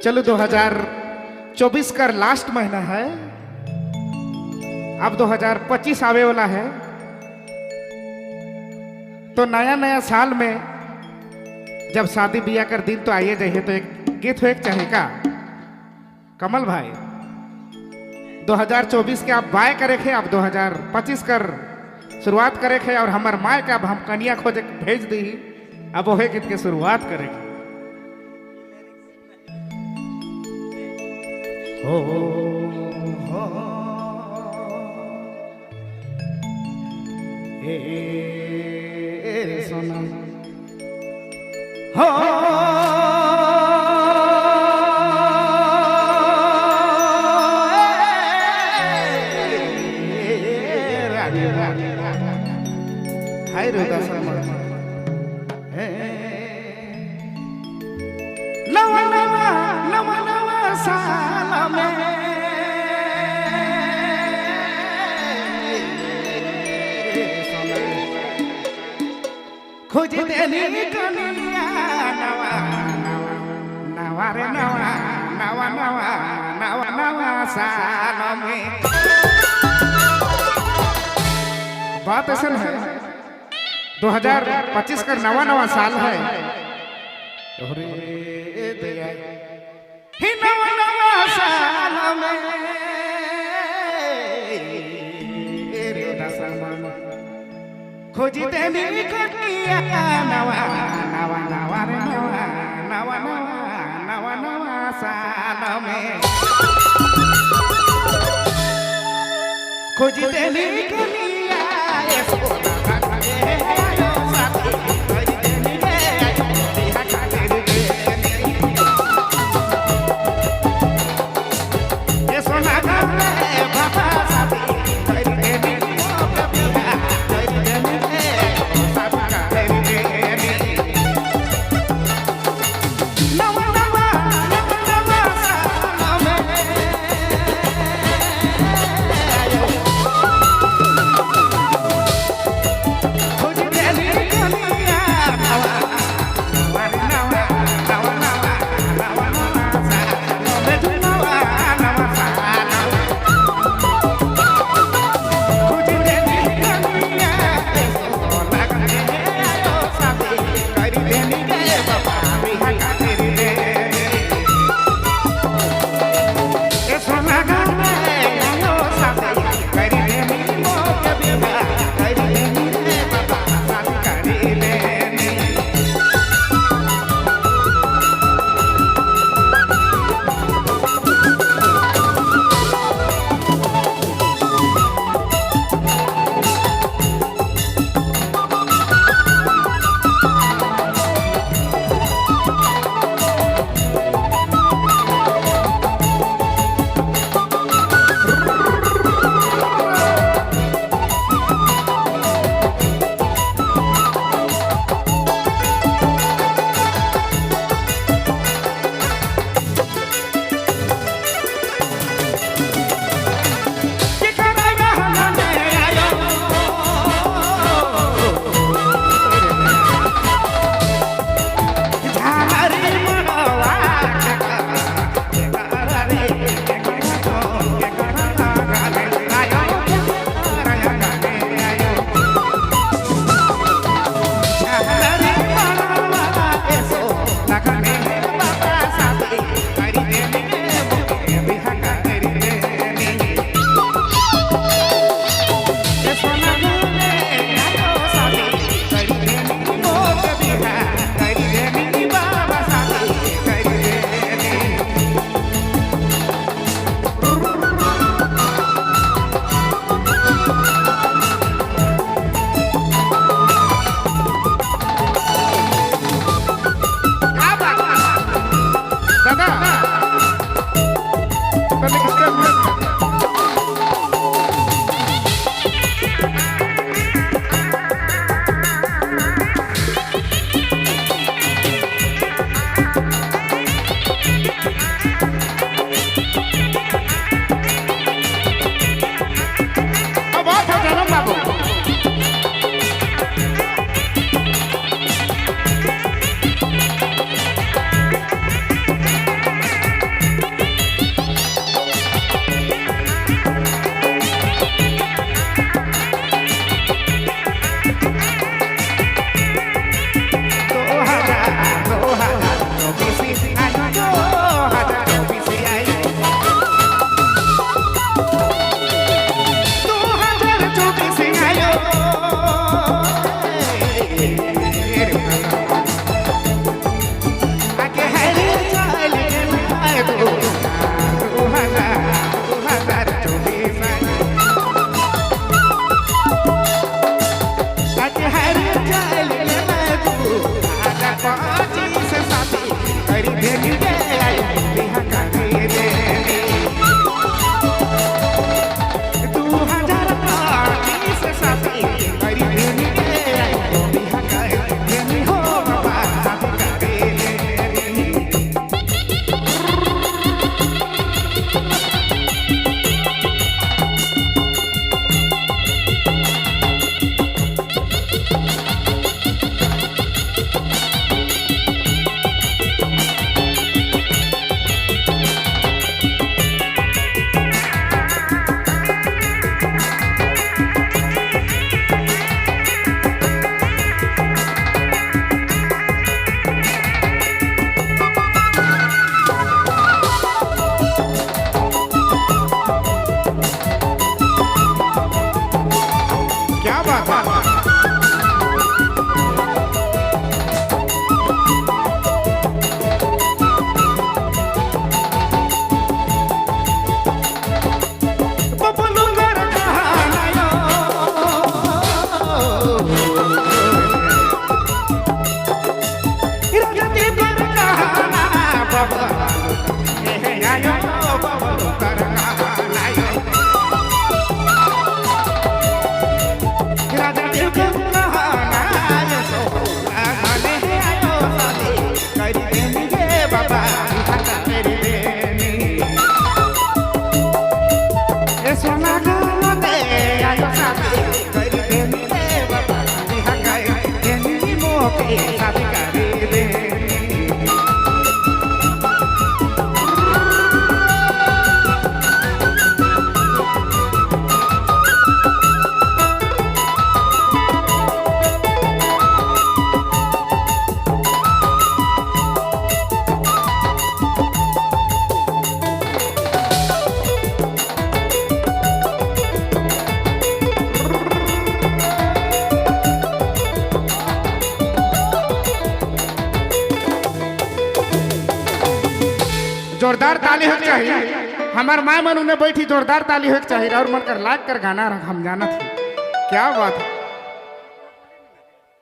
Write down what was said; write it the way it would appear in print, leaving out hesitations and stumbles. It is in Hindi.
चलो 2024 का लास्ट महीना है, अब 2025 आवे वाला है। तो नया नया साल में जब शादी ब्याह कर दिन तो आइए जाइए, तो एक गीत हो एक चाहे का कमल भाई 2024 के आप बाय करे थे, अब 2025 कर शुरुआत करे थे और हमार माए का अब हम कन्या खोज भेज दी, अब वही गीत के शुरुआत करेंगे। हो रे सोना हो हाय रुदा शर्मा नवा नवा नवा नवा साल में खोज देनी कनिया नवा नवा रे नवा नवा नवा नवा नवा साल में। बात ऐसा है 2025 का नवा नवा साल है, ही नवा नवा साल में खोज देनी कनिया नवा नवा नवा रे नवा नवा नवा नवा नवा साल में खोज देनी कनिया रे आके हरे चाल के मैं 2024 आके हरे चाल के मैं 2025 साथी करी भेली गे आई बिहा करे रे 2025 साथी करी भेली गे आई बिहा करे भेली हो बाबा साथी करे रे क्या बात है बबलू घर कहानायो रगती घर कहाना बाबा ए आयो बबलू घर कहानायो राजा दिल को कहाना सो आने आयो साथी करी देंगे बाबा खाता तेरी देनी ए सोना गाते आयो साथी करी देंगे बाबा खाता देनी मोके साथी करी देनी जोरदार ताली होनी चाहिए हमार माँ मन उन्हें बैठी जोरदार ताली होनी चाहिए और मन कर लाग कर गाना हम जाना था क्या बात है।